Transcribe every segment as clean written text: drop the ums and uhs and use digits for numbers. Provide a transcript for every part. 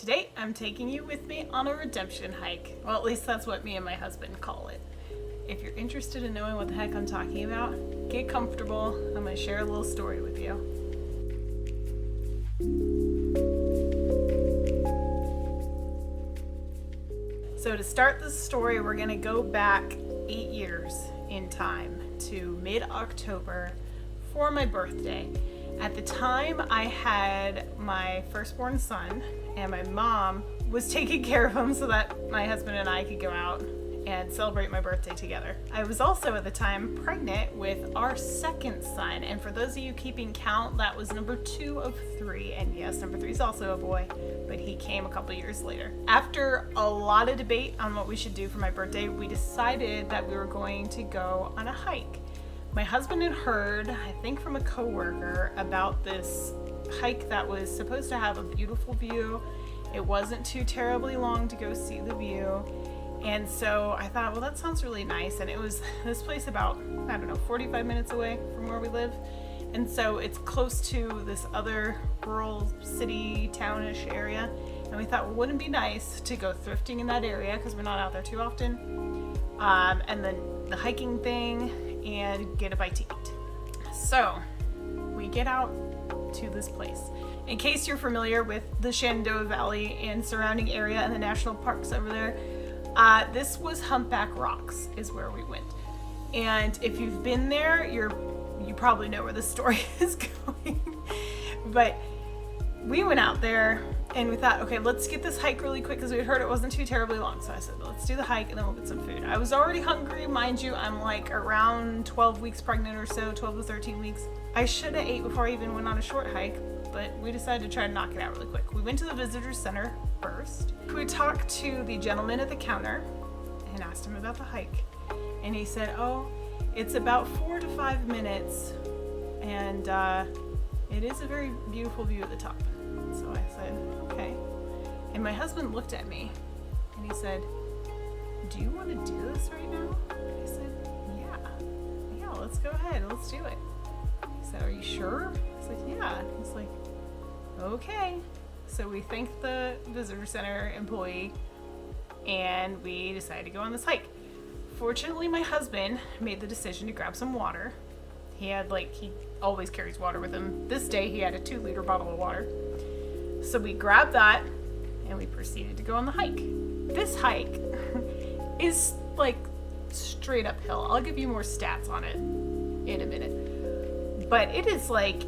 Today I'm taking you with me on a redemption hike. Well, at least that's what me and my husband call it. If you're interested in knowing what the heck I'm talking about, get comfortable. I'm going to share a little story with you. So to start this story, we're going to go back 8 years in time to mid-October for my birthday. At the time, I had my firstborn son, and my mom was taking care of him so that my husband and I could go out and celebrate my birthday together. I was also at the time pregnant with our second son, and for those of you keeping count, that was number 2 of 3, and yes, number 3 is also a boy, but he came a couple years later. After a lot of debate on what we should do for my birthday, we decided that we were going to go on a hike. My husband had heard, I think from a coworker, about this hike that was supposed to have a beautiful view. It wasn't too terribly long to go see the view. And so I thought, well, that sounds really nice. And it was this place about, 45 minutes away from where we live. And so it's close to this other rural city, townish area. And we thought, well, wouldn't it be nice to go thrifting in that area because we're not out there too often. And then the hiking thing and get a bite to eat. So we get out to this place. In case you're familiar with the Shenandoah Valley and surrounding area and the national parks over there, this was Humpback Rocks is where we went. And if you've been there, you probably know where the story is going. But we went out there and we thought, okay, let's get this hike really quick because we had heard it wasn't too terribly long. So I said, let's do the hike and then we'll get some food. I was already hungry, mind you. I'm like around 12 weeks pregnant or so, 12 to 13 weeks. I should have ate before I even went on a short hike, but we decided to try to knock it out really quick. We went to the visitor center first. We talked to the gentleman at the counter and asked him about the hike. And he said, oh, it's about 4 to 5 minutes and it is a very beautiful view at the top. So I said, okay. And my husband looked at me and he said, do you want to do this right now? I said, yeah, let's go ahead. Let's do it. He said, are you sure? I was like, yeah. He's like, okay. So we thanked the visitor center employee and we decided to go on this hike. Fortunately, my husband made the decision to grab some water. He always carries water with him. This day he had a 2-liter bottle of water. So we grabbed that and we proceeded to go on the hike. This hike is like straight uphill. I'll give you more stats on it in a minute. But it is like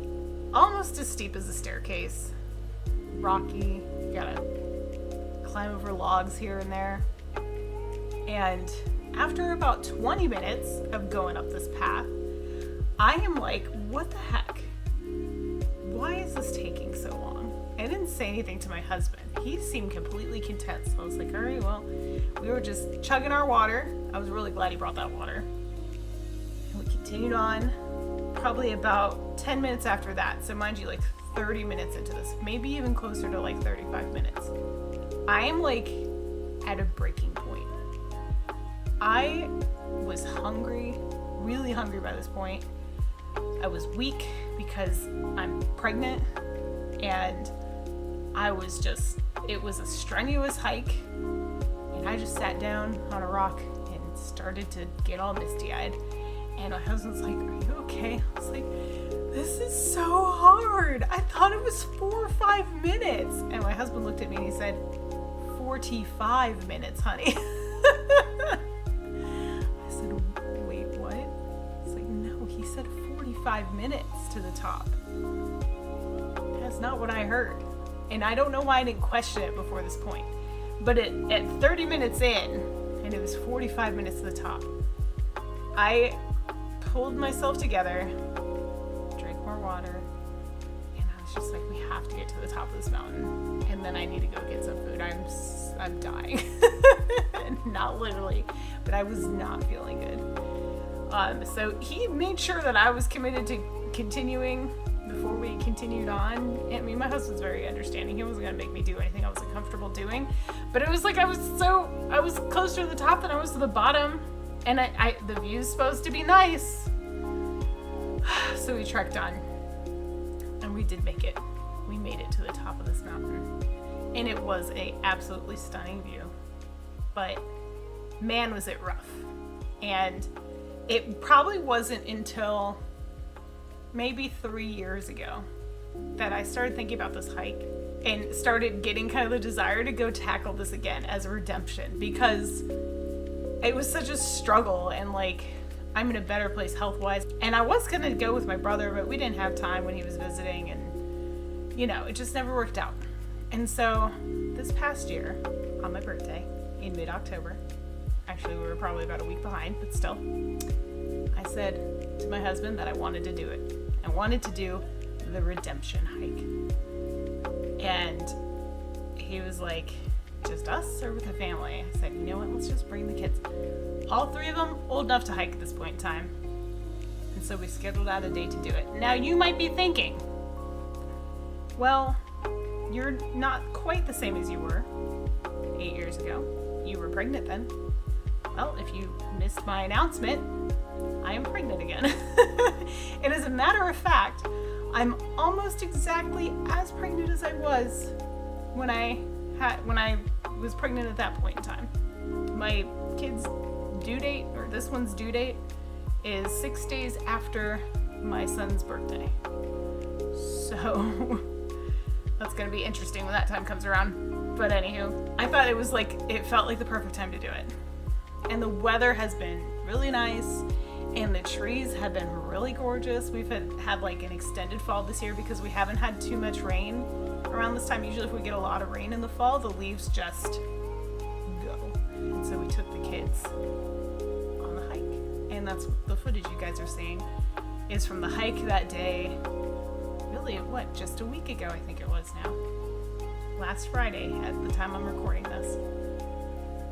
almost as steep as a staircase. Rocky, you gotta climb over logs here and there. And after about 20 minutes of going up this path, I am like, what the heck? Why is this taking so long? I didn't say anything to my husband. He seemed completely content. So I was like, all right, well, we were just chugging our water. I was really glad he brought that water. And we continued on probably about 10 minutes after that. So mind you, like 30 minutes into this, maybe even closer to like 35 minutes. I am like at a breaking point. I was hungry, really hungry by this point. I was weak because I'm pregnant and it was a strenuous hike and I just sat down on a rock and started to get all misty-eyed. And my husband's like, are you okay? I was like, this is so hard. I thought it was 4 or 5 minutes. And my husband looked at me and he said, 45 minutes, honey. I said, wait, what? It's like, no, he said 45 minutes to the top. That's not what I heard. And I don't know why I didn't question it before this point. But at 30 minutes in, and it was 45 minutes to the top, I pulled myself together, drank more water, and I was just like, we have to get to the top of this mountain. And then I need to go get some food. I'm dying. Not literally, but I was not feeling good. So he made sure that I was committed to continuing before we continued on. I mean, my husband's very understanding. He wasn't going to make me do anything I wasn't comfortable doing. But it was like I was closer to the top than I was to the bottom. And the view's supposed to be nice. So we trekked on. And we did make it. We made it to the top of this mountain. and it was a absolutely stunning view. But man, was it rough. And it probably wasn't until maybe 3 years ago that I started thinking about this hike and started getting kind of the desire to go tackle this again as a redemption, because it was such a struggle, and like, I'm in a better place health-wise. And I was gonna go with my brother, but we didn't have time when he was visiting, and you know, it just never worked out. And so this past year, on my birthday in mid-October, actually we were probably about a week behind, but still, I said to my husband that I wanted to do it. I wanted to do the redemption hike. And he was like, just us or with the family? I said, you know what, let's just bring the kids. All 3 of them old enough to hike at this point in time. And so we scheduled out a day to do it. Now you might be thinking, well, you're not quite the same as you were 8 years ago. You were pregnant then. Well, if you missed my announcement, I am pregnant again. And as a matter of fact, I'm almost exactly as pregnant as I was when I was pregnant at that point in time. My kid's due date, or this one's due date, is 6 days after my son's birthday. So that's gonna be interesting when that time comes around. But anywho, I thought it felt like the perfect time to do it. And the weather has been really nice, and the trees have been really gorgeous. We've had like an extended fall this year because we haven't had too much rain around this time. Usually if we get a lot of rain in the fall, the leaves just go. And so we took the kids on the hike. And that's the footage you guys are seeing is from the hike that day. Really, just a week ago, I think it was now. Last Friday at the time I'm recording this.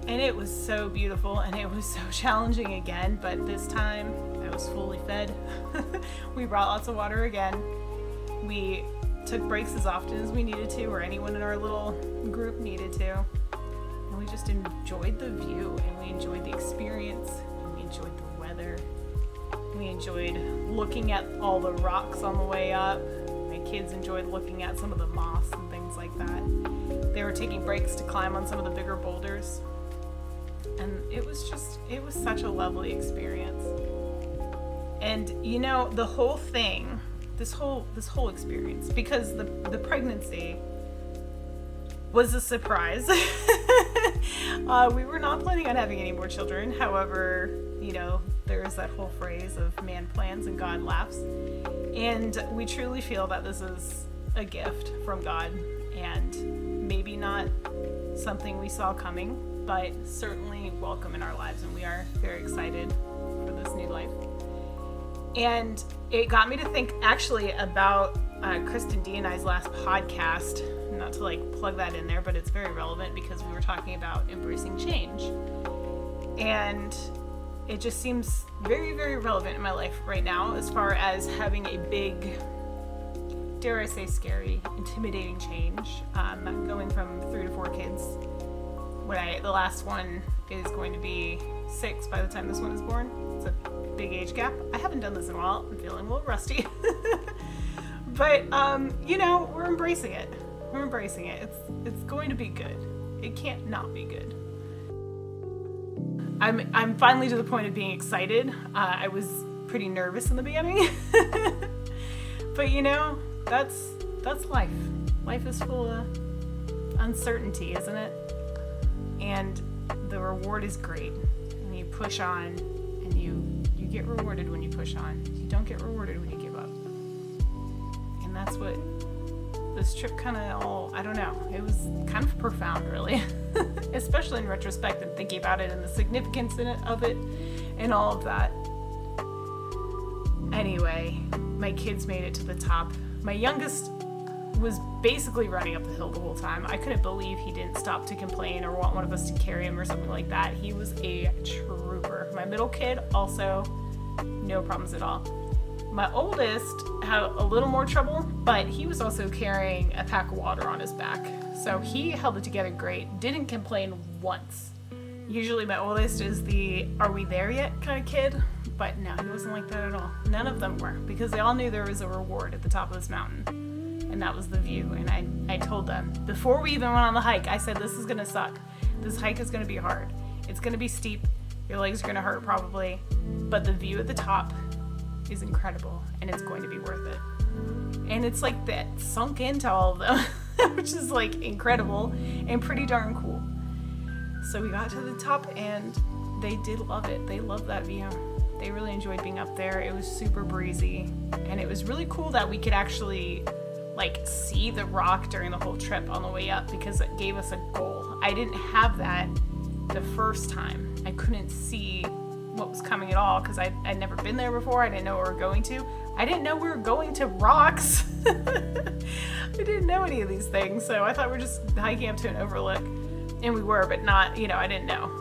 And it was so beautiful, and it was so challenging again, but this time I was fully fed. We brought lots of water again. We took breaks as often as we needed to, or anyone in our little group needed to. And we just enjoyed the view, and we enjoyed the experience, and we enjoyed the weather. We enjoyed looking at all the rocks on the way up. My kids enjoyed looking at some of the moss and things like that. They were taking breaks to climb on some of the bigger boulders. And it was such a lovely experience. And you know, the whole thing, this whole experience, because the pregnancy was a surprise. We were not planning on having any more children. However, you know, there is that whole phrase of man plans and God laughs. And we truly feel that this is a gift from God, and maybe not something we saw coming, but certainly welcome in our lives, and we are very excited for this new life. And it got me to think actually about Kristen D and I's last podcast, not to like plug that in there, but it's very relevant because we were talking about embracing change. And it just seems very, very relevant in my life right now as far as having a big, dare I say scary, intimidating change. Going from 3 to 4 kids. The last one is going to be 6 by the time this one is born. It's a big age gap. I haven't done this in a while. I'm feeling a little rusty. But, you know, we're embracing it. We're embracing it. It's going to be good. It can't not be good. I'm finally to the point of being excited. I was pretty nervous in the beginning. But, you know, that's life. Life is full of uncertainty, isn't it? And the reward is great. And you push on, and you get rewarded when you push on. You don't get rewarded when you give up. And that's what this trip kind of I don't know, it was kind of profound, really. Especially in retrospect and thinking about it and the significance of it and all of that. Anyway, my kids made it to the top. My youngest was basically running up the hill the whole time. I couldn't believe he didn't stop to complain or want one of us to carry him or something like that. He was a trooper. My middle kid also, no problems at all. My oldest had a little more trouble, but he was also carrying a pack of water on his back. So he held it together great, didn't complain once. Usually my oldest is the "are we there yet" kind of kid, but no, he wasn't like that at all. None of them were, because they all knew there was a reward at the top of this mountain. and that was the view. And I told them before we even went on the hike, I said, this is gonna suck. This hike is gonna be hard. It's gonna be steep. Your legs are gonna hurt probably, but the view at the top is incredible and it's going to be worth it. And it's like that sunk into all of them, which is like incredible and pretty darn cool. So we got to the top and they did love it. They loved that view. They really enjoyed being up there. It was super breezy, and it was really cool that we could actually like see the rock during the whole trip on the way up, because it gave us a goal. I didn't have that the first time. I couldn't see what was coming at all because I'd never been there before. I didn't know where we were going to. I didn't know we were going to rocks. I didn't know any of these things, so I thought we were just hiking up to an overlook, and we were, but not, I didn't know.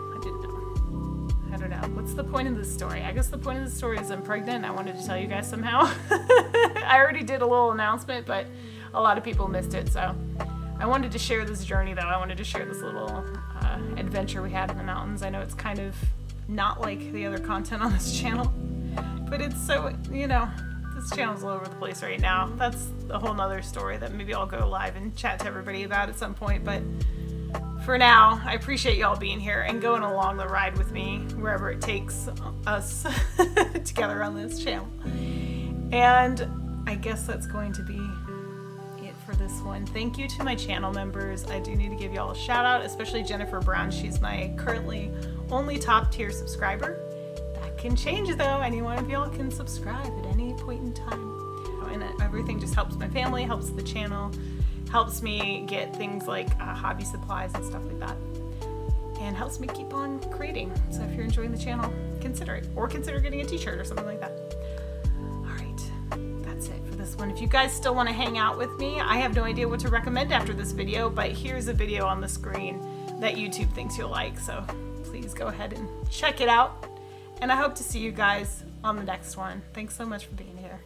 I don't know. What's the point of this story? I guess the point of the story is I'm pregnant. I wanted to tell you guys somehow. I already did a little announcement, but a lot of people missed it, so I wanted to share this journey, though. I wanted to share this little adventure we had in the mountains. I know it's kind of not like the other content on this channel, but it's so, this channel's all over the place right now. That's a whole nother story that maybe I'll go live and chat to everybody about at some point, but for now, I appreciate y'all being here and going along the ride with me wherever it takes us together on this channel. And I guess that's going to be it for this one. Thank you to my channel members. I do need to give y'all a shout out, especially Jennifer Brown. She's my currently only top tier subscriber. That can change though. Any one of y'all can subscribe at any point in time. And everything just helps my family, helps the channel, helps me get things like hobby supplies and stuff like that, and helps me keep on creating. So if you're enjoying the channel, consider it, or consider getting a t-shirt or something like that. All right, that's it for this one. If you guys still want to hang out with me, I have no idea what to recommend after this video, but here's a video on the screen that YouTube thinks you'll like, so please go ahead and check it out. And I hope to see you guys on the next one. Thanks so much for being here.